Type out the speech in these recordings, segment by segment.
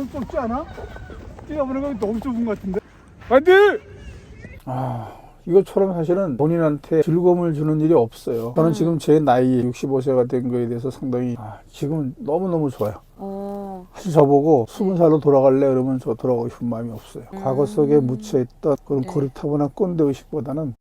너무 좁지 않아? 뛰어보는 건 너무 좁은 것 같은데. 안돼! 이것처럼 사실은 본인한테 즐거움을 주는 일이 없어요. 저는 지금 제 나이 65세가 된 거에 대해서 상당히 지금은 너무너무 좋아요. 사실 저보고 20살로 돌아갈래? 그러면 저 돌아가고 싶은 마음이 없어요. 과거 속에 묻혀있던 그런 고리타분한 꼰대의식보다는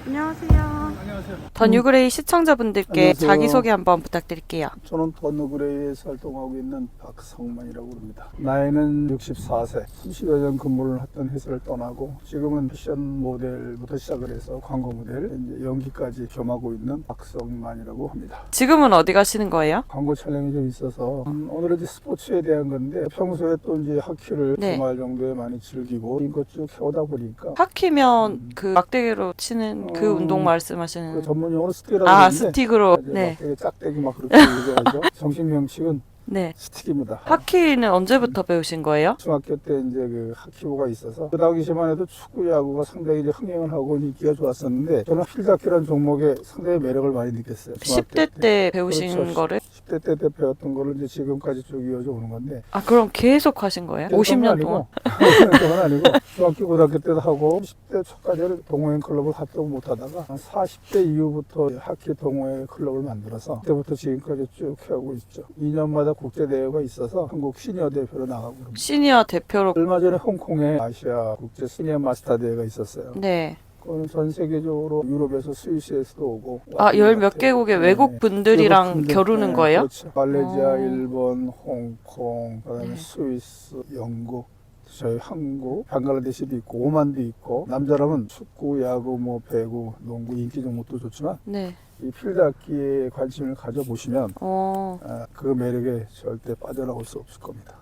안녕하세요. 안녕하세요. 더 뉴그레이 시청자분들께 안녕하세요. 자기소개 한번 부탁드릴게요. 저는 더 뉴그레이에서 활동하고 있는 박성만이라고 합니다. 나이는 64세, 30여 년 근무를 했던 회사를 떠나고 지금은 패션 모델부터 시작을 해서 광고 모델, 이제 연기까지 겸하고 있는 박성만이라고 합니다. 지금은 어디 가시는 거예요? 광고 촬영이 좀 있어서 오늘은 이제 스포츠에 대한 건데 평소에 또 이제 하키를 주말 정도에 많이 즐기고 이것 쭉 해오다 보니까 하키면 그 막대기로 치는 그 운동 말씀하시는 그 전문 용어로 스틱이라고 하는데 스틱으로. 네. 짝대기 막 그렇게 얘기하죠. 정식 명칭은 네. 스틱입니다. 하키는 언제부터 배우신 거예요? 중학교 때 이제 그 하키부가 있어서 그 당시만 해도 축구, 야구가 상당히 이제 흥행을 하고 인기가 좋았었는데 저는 필드하키라는 종목에 상당히 매력을 많이 느꼈어요. 10대 때 배우신 그렇죠. 거를? 10대 때 배웠던 거를 이제 지금까지 쭉 이어져 오는 건데. 그럼 계속 하신 거예요? 50년 동안? 그건 아니고 중학교, 고등학교 때도 하고 10대 초까지는 동호회 클럽을 활동 못 하다가 40대 이후부터 하키 동호회 클럽을 만들어서 그때부터 지금까지 쭉 해오고 있죠. 2년마다 국제대회가 있어서 한국 시니어 대표로 나가고 그럽니다. 시니어 대표로. 얼마 전에 홍콩에 아시아 국제 시니어 마스터 대회가 있었어요. 네. 그건 전 세계적으로 유럽에서 스위스에서도 오고 열 몇 개국의 외국 분들이랑 겨루는 거예요? 그렇죠. 말레이시아, 일본, 홍콩, 그다음에 스위스, 영국, 저희 한국, 방글라데시도 있고 오만도 있고 남자라면 축구, 야구, 뭐 배구, 농구 인기 종목도 좋지만 네. 이 필드악기에 관심을 가져보시면 그 매력에 절대 빠져나올 수 없을 겁니다.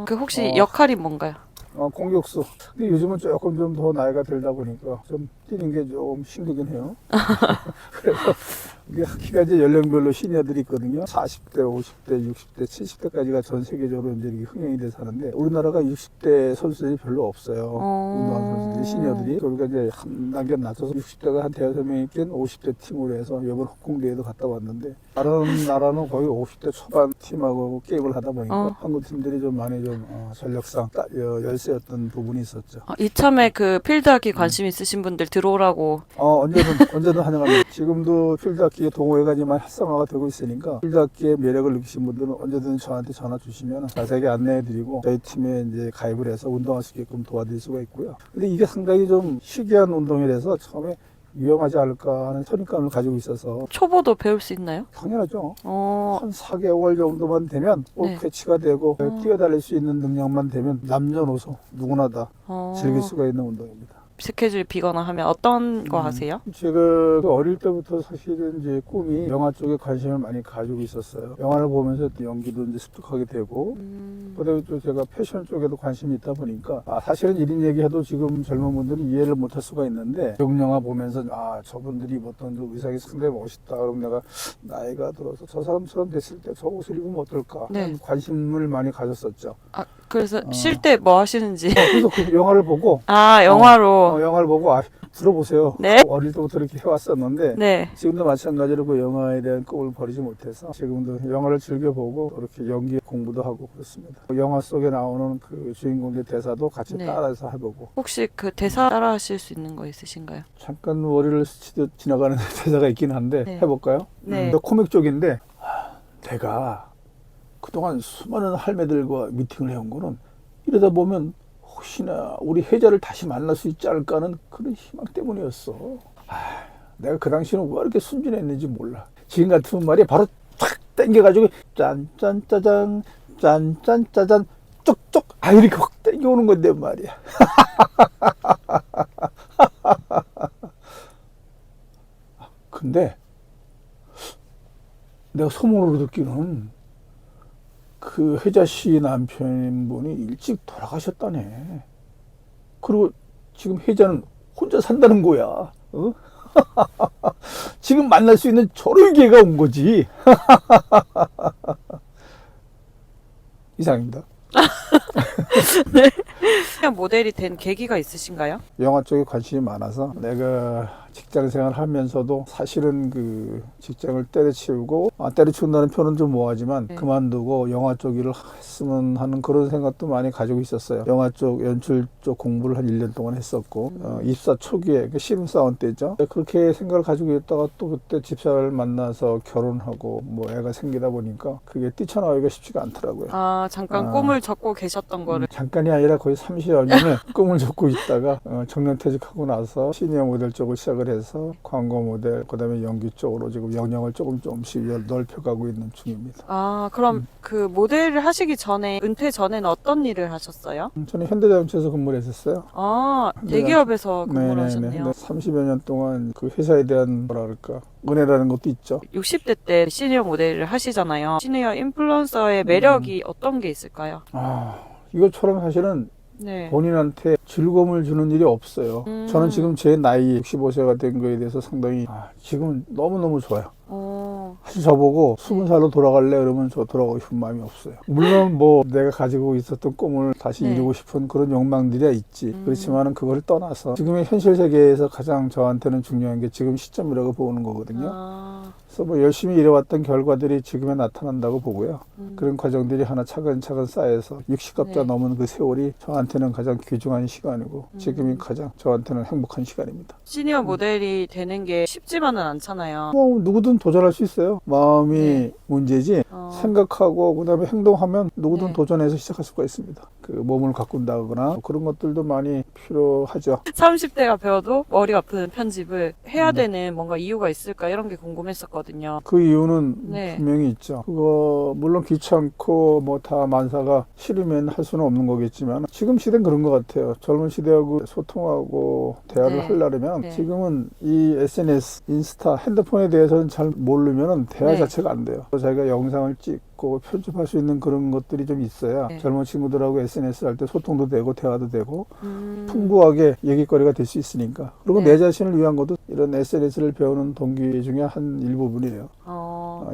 그 혹시 역할이 뭔가요? 공격수. 근데 요즘은 조금 좀 더 나이가 들다 보니까 좀 뛰는 게 좀 힘들긴 해요. 그래서 이게 하키가 이제 연령별로 시니어들이 있거든요. 40대, 50대, 60대, 70대까지가 전 세계적으로 이제 이렇게 흥행이 돼서 하는데 우리나라가 60대 선수들이 별로 없어요. 운동하는 선수들이 시니어들이. 그러니까 이제 한 단계 낮춰서 60대가 한 대여섯 명이 낀 50대 팀으로 해서 이번 홍콩 대회도 갔다 왔는데 다른 나라는 거의 50대 초반 팀하고 게임을 하다 보니까 한국 팀들이 좀 많이 좀 전력상 열세였던 부분이 있었죠. 이참에 그 필드하키 관심 있으신 분들 들어오라고. 언제든 환영합니다. 지금도 필드하키 동호회가 이제 많이 활성화가 되고 있으니까 필드하키의 매력을 느끼신 분들은 언제든 저한테 전화 주시면 자세하게 안내해드리고 저희 팀에 이제 가입을 해서 운동할 수 있게끔 도와드릴 수가 있고요. 근데 이게 상당히 좀 희귀한 운동이라서 처음에 위험하지 않을까 하는 선입감을 가지고 있어서. 초보도 배울 수 있나요? 당연하죠. 한 4개월 정도만 되면 캐치가 되고 뛰어달릴 수 있는 능력만 되면 남녀노소 누구나 다 즐길 수가 있는 운동입니다. 스케줄 비거나 하면 어떤 거 하세요? 제가 어릴 때부터 사실은 이제 꿈이 영화 쪽에 관심을 많이 가지고 있었어요. 영화를 보면서 연기도 이제 습득하게 되고, 그다음에 또 제가 패션 쪽에도 관심이 있다 보니까, 사실은 이런 얘기해도 지금 젊은 분들이 이해를 못할 수가 있는데, 영국 영화 보면서, 저분들이 입었던 의상이 상당히 멋있다. 그럼 내가 나이가 들어서 저 사람처럼 됐을 때 저 옷을 입으면 어떨까? 하는 관심을 많이 가졌었죠. 그래서 쉴 때 뭐 하시는지. 그래서 그 영화를 보고. 영화로. 영화를 보고 들어보세요. 네. 어릴 때부터 이렇게 해왔었는데 네. 지금도 마찬가지로 그 영화에 대한 꿈을 버리지 못해서 지금도 영화를 즐겨보고 그렇게 연기 공부도 하고 그렇습니다. 영화 속에 나오는 그 주인공들 대사도 같이 따라서 해보고. 혹시 그 대사 따라 하실 수 있는 거 있으신가요? 잠깐 머리를 스치듯 지나가는 대사가 있긴 한데 해볼까요? 네. 코믹 쪽인데 내가 그동안 수많은 할매들과 미팅을 해온 거는 이러다 보면 혹시나 우리 혜자를 다시 만날 수 있지 않을까 하는 그런 희망 때문이었어. 내가 그 당시에는 왜 이렇게 순진했는지 몰라. 지금 같은 말이 바로 탁 땡겨가지고 짠짠짜잔 짠짠짜잔 쪽쪽 이렇게 확 땡겨오는 건데 말이야. 근데 내가 소문으로 듣기는 그 혜자 씨 남편분이 일찍 돌아가셨다네. 그리고 지금 혜자는 혼자 산다는 거야. 지금 만날 수 있는 저럴 기회가 온 거지. 이상입니다. 네. 그냥 모델이 된 계기가 있으신가요? 영화 쪽에 관심이 많아서 내가 직장 생활 하면서도 사실은 그 직장을 때려치우고, 때려치운다는 표현은 좀 뭐하지만 네. 그만두고 영화 쪽 일을 했으면 하는 그런 생각도 많이 가지고 있었어요. 영화 쪽, 연출 쪽 공부를 한 1년 동안 했었고, 입사 초기에, 그 신입사원 때죠. 그렇게 생각을 가지고 있다가 또 그때 집사를 만나서 결혼하고 뭐 애가 생기다 보니까 그게 뛰쳐나오기가 쉽지가 않더라고요. 잠깐 꿈을 접고 계셨던 거를. 잠깐이 아니라 거의 30여 년을 꿈을 접고 있다가 정년퇴직하고 나서 시니어 모델 쪽을 시작을 해서 광고 모델, 그다음에 연기 쪽으로 지금 영역을 조금씩 넓혀가고 있는 중입니다. 그럼 그 모델을 하시기 전에, 은퇴 전에는 어떤 일을 하셨어요? 저는 현대자동차에서 근무를 했었어요. 대기업에서 근무를 하셨네요. 30여 년 동안 그 회사에 대한 뭐랄까 은혜라는 것도 있죠. 60대 때 시니어 모델을 하시잖아요. 시니어 인플루언서의 매력이 어떤 게 있을까요? 이것처럼 사실은 네. 본인한테 즐거움을 주는 일이 없어요. 저는 지금 제 나이 65세가 된 거에 대해서 상당히 지금 너무너무 좋아요. 사실 저보고 20살로 돌아갈래? 그러면 저 돌아가고 싶은 마음이 없어요. 물론 뭐 내가 가지고 있었던 꿈을 다시 네. 이루고 싶은 그런 욕망들이 있지. 그렇지만은 그걸 떠나서 지금의 현실 세계에서 가장 저한테는 중요한 게 지금 시점이라고 보는 거거든요. 그래서 뭐 열심히 일해왔던 결과들이 지금에 나타난다고 보고요. 그런 과정들이 하나 차근차근 쌓여서 60갑자 네. 넘은 그 세월이 저한테는 가장 귀중한 시간이고 지금이 가장 저한테는 행복한 시간입니다. 시니어 모델이 되는 게 쉽지만은 않잖아요. 뭐 누구든 도전할 수 있어요. 마음이 네. 문제지 생각하고 그다음에 행동하면 누구든 네. 도전해서 시작할 수가 있습니다. 그 몸을 가꾼다거나 그런 것들도 많이 필요하죠. 30대가 배워도 머리 아픈 편집을 해야 되는 뭔가 이유가 있을까 이런 게 궁금했었거든요. 그 이유는 네. 분명히 있죠. 그거 물론 귀찮고 뭐 다 만사가 싫으면 할 수는 없는 거겠지만 지금 시대는 그런 것 같아요. 젊은 시대하고 소통하고 대화를 네. 하려면 네. 지금은 이 SNS, 인스타, 핸드폰에 대해서는 잘 모르면 대화 네. 자체가 안 돼요. 자기가 영상을 찍고 편집할 수 있는 그런 것들이 좀 있어야 네. 젊은 친구들하고 SNS 할 때 소통도 되고 대화도 되고 풍부하게 얘기거리가 될 수 있으니까. 그리고 네. 내 자신을 위한 것도 이런 SNS를 배우는 동기 중에 한 일부분이에요.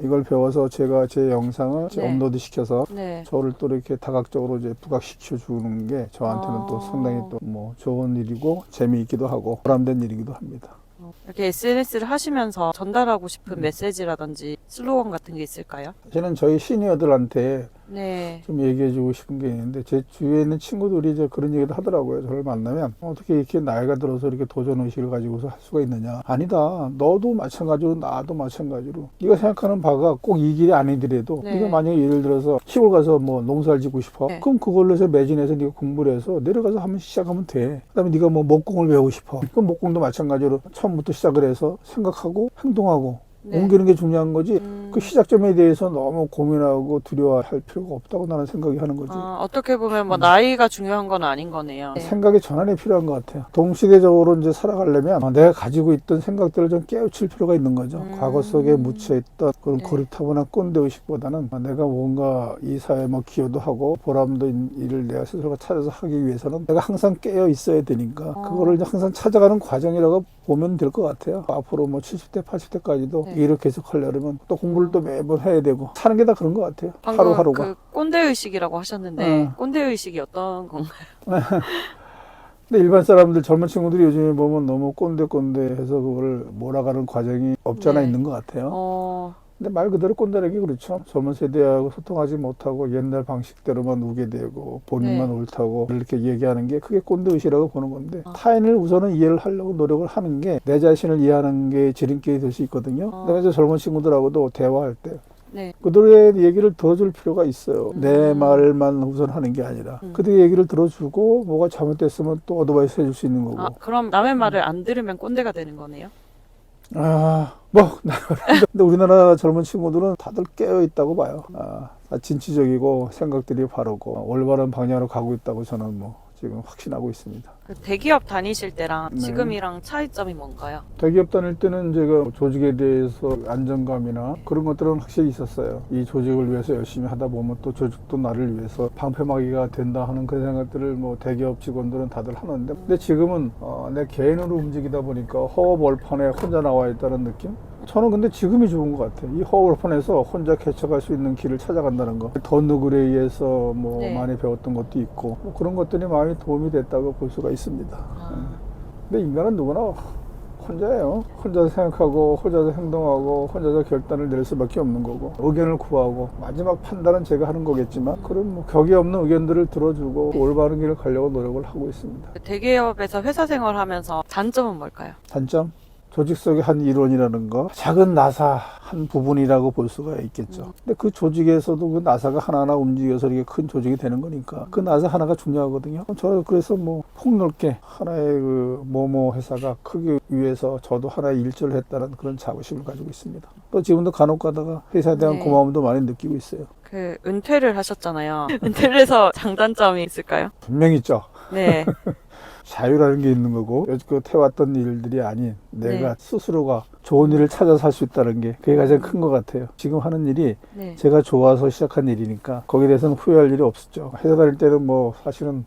이걸 배워서 제가 제 영상을 네. 업로드 시켜서 네. 저를 또 이렇게 다각적으로 이제 부각시켜 주는 게 저한테는 또 상당히 또 뭐 좋은 일이고 재미있기도 하고 보람된 일이기도 합니다. 이렇게 SNS를 하시면서 전달하고 싶은 메시지라든지 슬로건 같은 게 있을까요? 저는 저희 시니어들한테 네. 좀 얘기해주고 싶은 게 있는데 제 주위에 있는 친구들이 이제 그런 얘기를 하더라고요. 저를 만나면 어떻게 이렇게 나이가 들어서 이렇게 도전 의식을 가지고서 할 수가 있느냐. 아니다. 너도 마찬가지로 나도 마찬가지로 네가 생각하는 바가 꼭 이 길이 아니더라도 네. 네가 만약에 예를 들어서 시골 가서 뭐 농사를 짓고 싶어. 네. 그럼 그걸로 해서 매진해서 네가 공부를 해서 내려가서 한번 시작하면 돼. 그다음에 네가 뭐 목공을 배우고 싶어. 그럼 목공도 마찬가지로 처음부터 시작을 해서 생각하고 행동하고 네. 옮기는 게 중요한 거지. 그 시작점에 대해서 너무 고민하고 두려워할 필요가 없다고 나는 생각이 하는 거지. 어떻게 보면 뭐 나이가 중요한 건 아닌 거네요. 네. 생각의 전환이 필요한 것 같아요. 동시대적으로 이제 살아가려면 내가 가지고 있던 생각들을 좀 깨우칠 필요가 있는 거죠. 과거 속에 묻혀있던 그런 네. 고리타분한 꼰대 의식보다는 내가 뭔가 이 사회에 뭐 기여도 하고 보람도 있는 일을 내가 스스로가 찾아서 하기 위해서는 내가 항상 깨어 있어야 되니까 그거를 이제 항상 찾아가는 과정이라고 보면 될 것 같아요. 앞으로 뭐 70대, 80대까지도 네. 일을 계속 하려면 또 공부를 또 매번 해야 되고 사는 게 다 그런 것 같아요. 방금 하루하루가. 그 꼰대 의식이라고 하셨는데 꼰대 의식이 어떤 건가요? 근데 일반 사람들 젊은 친구들이 요즘에 보면 너무 꼰대해서 그걸 몰아가는 과정이 없지 않아 네. 있는 것 같아요. 근데 말 그대로 꼰대라기 그렇죠. 젊은 세대하고 소통하지 못하고 옛날 방식대로만 우게 되고 본인만 네. 옳다고 이렇게 얘기하는 게 그게 꼰대의식이라고 보는 건데 타인을 우선은 이해를 하려고 노력을 하는 게 내 자신을 이해하는 게 지름길이 될 수 있거든요. 그다음에 이제 젊은 친구들하고도 대화할 때 네. 그들의 얘기를 들어줄 필요가 있어요. 내 말만 우선 하는 게 아니라 그들의 얘기를 들어주고 뭐가 잘못됐으면 또 어드바이스 해줄 수 있는 거고. 그럼 남의 말을 안 들으면 꼰대가 되는 거네요? 근데 우리나라 젊은 친구들은 다들 깨어 있다고 봐요. 다 진취적이고 생각들이 바르고 올바른 방향으로 가고 있다고 저는 뭐 지금 확신하고 있습니다. 그 대기업 다니실 때랑 네. 지금이랑 차이점이 뭔가요? 대기업 다닐 때는 제가 조직에 대해서 안정감이나 그런 것들은 확실히 있었어요. 이 조직을 위해서 열심히 하다 보면 또 조직도 나를 위해서 방패막이가 된다 하는 그런 생각들을 뭐 대기업 직원들은 다들 하는데 근데 지금은 내 개인으로 움직이다 보니까 허허벌판에 혼자 나와 있다는 느낌? 저는 근데 지금이 좋은 것 같아요. 이 허허벌판에서 혼자 개척할 수 있는 길을 찾아간다는 거. 더 누굴에 의해서 뭐 네. 많이 배웠던 것도 있고 뭐 그런 것들이 많이 도움이 됐다고 볼 수가 있습니다. 근데 인간은 누구나 혼자예요. 혼자서 생각하고 혼자서 행동하고 혼자서 결단을 낼 수밖에 없는 거고 의견을 구하고 마지막 판단은 제가 하는 거겠지만 그런 뭐 격이 없는 의견들을 들어주고 올바른 길을 가려고 노력을 하고 있습니다. 대기업에서 회사 생활하면서 단점은 뭘까요? 단점? 조직 속의 한 일원이라는 거, 작은 나사 한 부분이라고 볼 수가 있겠죠. 근데 그 조직에서도 그 나사가 하나하나 움직여서 이렇게 큰 조직이 되는 거니까 그 나사 하나가 중요하거든요. 저 그래서 뭐 폭넓게 하나의 그 모모 회사가 크기 위해서 저도 하나의 일조를 했다는 그런 자부심을 가지고 있습니다. 또 지금도 간혹 가다가 회사에 대한 네. 고마움도 많이 느끼고 있어요. 그 은퇴를 하셨잖아요. 은퇴를 해서 장단점이 있을까요? 분명히 있죠. 네. 자유라는 게 있는 거고 여지껏 해왔던 일들이 아닌 내가 네. 스스로가 좋은 일을 찾아서 할 수 있다는 게 그게 가장 큰 것 같아요. 지금 하는 일이 네. 제가 좋아서 시작한 일이니까 거기에 대해서는 후회할 일이 없었죠. 회사 다닐 때는 뭐 사실은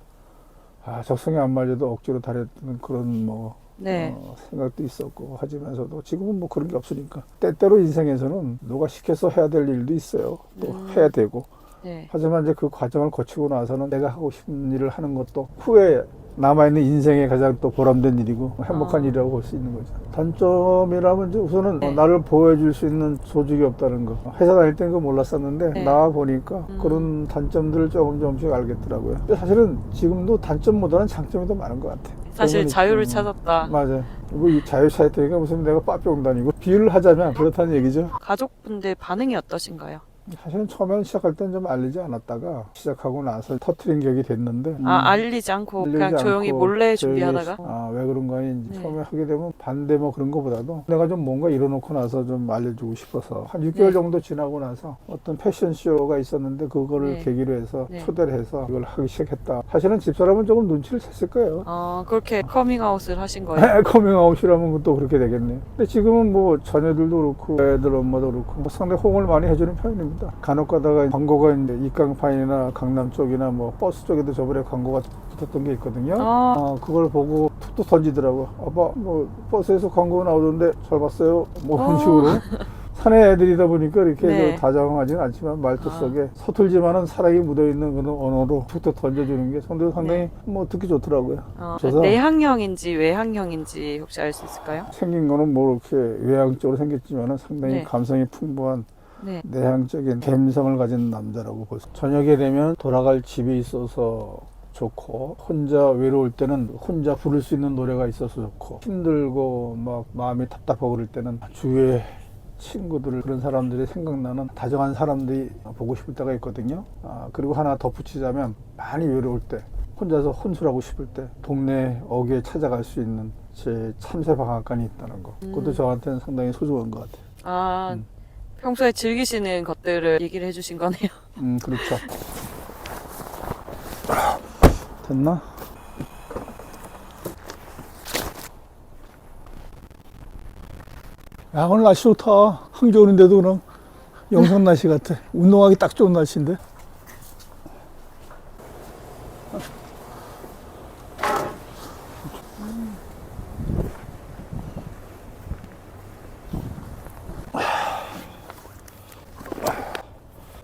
적성에 안 맞아도 억지로 다녔던 그런 뭐 네. 생각도 있었고 하지만서도 지금은 뭐 그런 게 없으니까 때때로 인생에서는 누가 시켜서 해야 될 일도 있어요. 또 해야 되고 네. 하지만 이제 그 과정을 거치고 나서는 내가 하고 싶은 일을 하는 것도 후에 남아있는 인생의 가장 또 보람된 일이고 행복한 일이라고 볼 수 있는 거죠. 단점이라면 이제 우선은 네. 나를 보호해줄 수 있는 조직이 없다는 거. 회사 다닐 땐 그거 몰랐었는데 네. 나와 보니까 그런 단점들을 조금씩 알겠더라고요. 근데 사실은 지금도 단점보다는 장점이 더 많은 것 같아요. 사실 자유를 있지. 찾았다. 맞아요. 뭐 이 자유 찾았다니까 무슨 내가 빠뿅 다니고 비유를 하자면 그렇다는 얘기죠. 가족분들 반응이 어떠신가요? 사실은 처음에는 시작할 땐 좀 알리지 않았다가 시작하고 나서 터트린 격이 됐는데 알리지 않고 그냥 알리지 조용히 않고 몰래 조용히 준비하다가 왜 그런가 이제 네. 처음에 하게 되면 반대 뭐 그런 거보다도 내가 좀 뭔가 이뤄놓고 나서 좀 알려주고 싶어서 한 6개월 네. 정도 지나고 나서 어떤 패션쇼가 있었는데 그거를 네. 계기로 해서 네. 초대를 해서 이걸 하기 시작했다. 사실은 집사람은 조금 눈치를 챘을 거예요. 그렇게 커밍아웃을 하신 거예요? 커밍아웃이라면 그것도 그렇게 되겠네요. 근데 지금은 뭐 자녀들도 그렇고 애들 엄마도 그렇고 뭐 상당히 호응을 많이 해주는 편입니다. 간혹 가다가 광고가 이제 입강판이나 강남 쪽이나 뭐 버스 쪽에도 저번에 광고가 붙었던 게 있거든요. 그걸 보고 툭 또 던지더라고. 아빠 뭐 버스에서 광고 나오던데 잘 봤어요? 뭐 그런 식으로. 사내 애들이다 보니까 이렇게 네. 다정하지는 않지만 말투 속에 서툴지만은 사랑이 묻어있는 그런 언어로 툭툭 던져주는 게 상당히 네. 뭐 듣기 좋더라고요. 그래서 내향형인지 외향형인지 혹시 알 수 있을까요? 생긴 거는 뭐 이렇게 외향적으로 생겼지만은 상당히 네. 감성이 풍부한 네. 내향적인 감성을 가진 남자라고 볼 수. 저녁에 되면 돌아갈 집이 있어서 좋고 혼자 외로울 때는 혼자 부를 수 있는 노래가 있어서 좋고 힘들고 막 마음이 답답하고 그럴 때는 주위에 친구들 그런 사람들이 생각나는 다정한 사람들이 보고 싶을 때가 있거든요. 그리고 하나 덧붙이자면 많이 외로울 때 혼자서 혼술하고 싶을 때 동네 어귀에 찾아갈 수 있는 제 참새 방앗간이 있다는 거. 그것도 저한테는 상당히 소중한 것 같아요. 평소에 즐기시는 것들을 얘기를 해주신 거네요. 그렇죠. 됐나? 야, 오늘 날씨 좋다. 한기 오는데도 그냥 영상 날씨 같아. 운동하기 딱 좋은 날씨인데.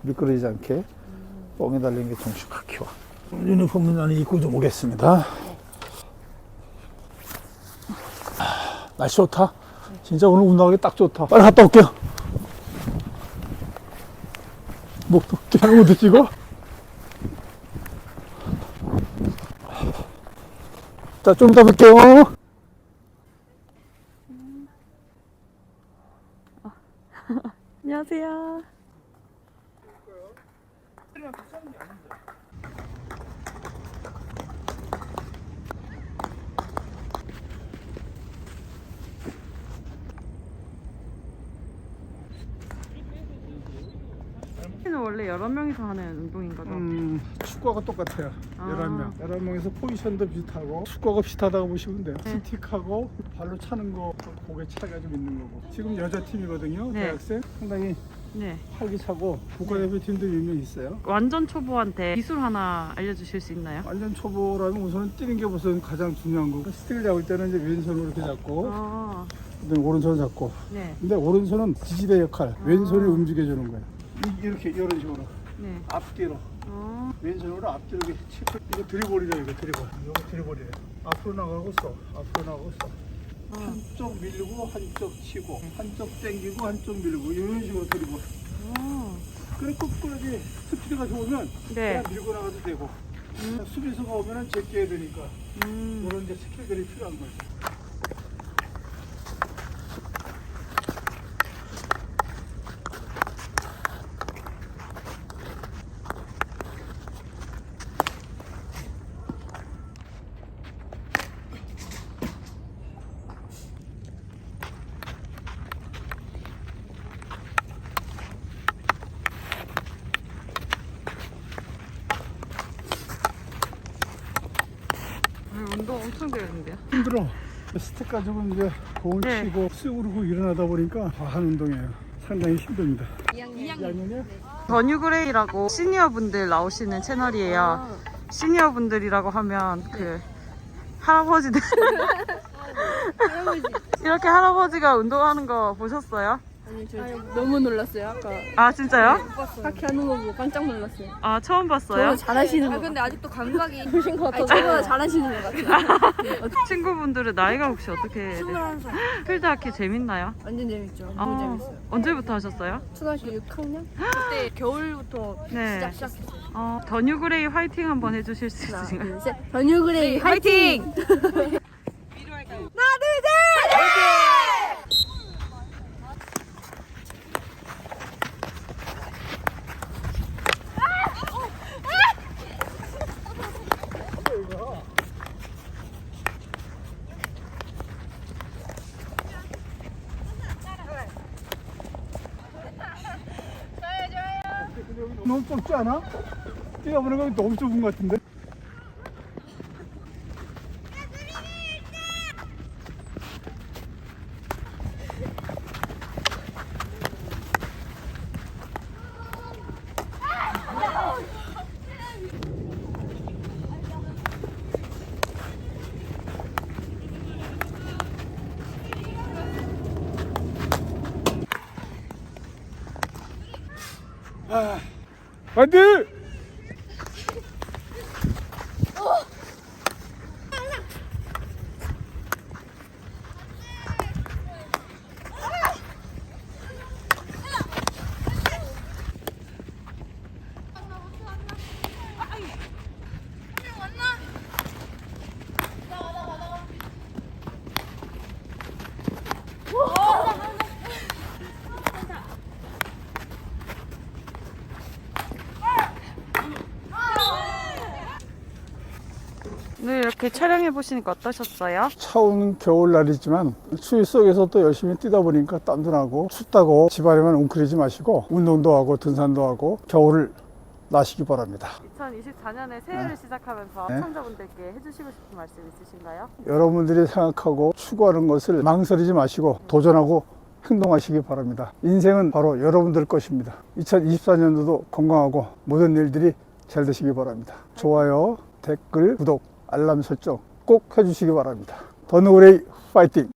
미끄러지지 않게 뻥에 달린 게 정확히 와. 유니폼은 나는 입고 좀 오겠습니다. 날씨 좋다. 진짜 오늘 운동하기 딱 좋다. 빨리 갔다 올게요. 목도 잘못도 찍어. 자, 좀 이따 뵐게요. 안녕하세요. 는 원래 여러 명이서 하는 운동인 거죠? 축구하고 똑같아요. 아. 11명. 11명에서 포지션도 비슷하고 축구하고 비슷하다고 보시면 돼요. 네. 스틱하고 발로 차는 거 고개 차이가 좀 있는 거고. 지금 여자팀이거든요. 네. 대학생. 상당히 네. 활기차고 국가대표팀도 유명히 있어요. 완전 초보한테 기술 하나 알려주실 수 있나요? 완전 초보라면 우선 뛰는 게 우선 가장 중요한 거고 스틱을 잡을 때는 이제 왼손으로 이렇게 잡고 그다음에 오른손 잡고 네. 근데 오른손은 지지대 역할 왼손이 움직여주는 거예요. 이렇게 이런 식으로 네. 앞뒤로 왼손으로 앞뒤로 이렇게 치고 이거 드리블이래. 이거 드리블. 이거 드리블이래. 앞으로 나가고 써. 앞으로 나가고 써. 한쪽 밀고 한쪽 치고 한쪽 당기고 한쪽 밀고 이런 식으로 드리블. 그리고 끝까지 스피드가 좋으면 네. 그냥 밀고 나가도 되고 수비수가 오면은 제껴야 되니까 이런 이제 스킬들이 필요한 거죠. 운동 엄청 되는데요. 힘들어. 스택 가지고 이제 공을 네. 치고 쑥으로 일어나다 보니까 한 운동이에요. 상당히 힘듭니다. 2학년이요? 더뉴그레이라고 시니어 분들 나오시는 채널이에요. 시니어 분들이라고 하면 그 할아버지들 이렇게 할아버지가 운동하는 거 보셨어요? 아니, 저 너무 놀랐어요. 아까 아 진짜요? 하키 하는 거 보고 깜짝 놀랐어요. 아 처음 봤어요? 잘하시는 거. 근데 아직도 감각이 보신 것 같아서 저보다 잘하시는 것 같아요. 친구분들은 나이가 혹시 어떻게 되세요? 21살. 필드 하키 재밌나요? 완전 재밌죠. 아, 너무 재밌어요. 언제부터 하셨어요? 초등학교 6학년? 그때 겨울부터 네. 시작했어요. 더뉴그레이 화이팅 한번 해주실 수 하나, 있으신가요? 둘, 셋. 전유그레이 화이팅! 너무 좁지 않아? 뛰어보는 거 너무 좁은 것 같은데? 화이팅! 네, 이렇게 촬영해 보시니까 어떠셨어요? 차운 겨울날이지만 추위 속에서 또 열심히 뛰다 보니까 땀도 나고 춥다고 집안에만 웅크리지 마시고 운동도 하고 등산도 하고 겨울을 나시기 바랍니다. 2024년에 새해를 시작하면서 네. 시청자분들께 해주시고 싶은 말씀 있으신가요? 여러분들이 생각하고 추구하는 것을 망설이지 마시고 도전하고 행동하시기 바랍니다. 인생은 바로 여러분들 것입니다. 2024년도도 건강하고 모든 일들이 잘 되시기 바랍니다. 좋아요, 댓글, 구독, 알람 설정 꼭 해주시기 바랍니다. 더뉴그레이 파이팅!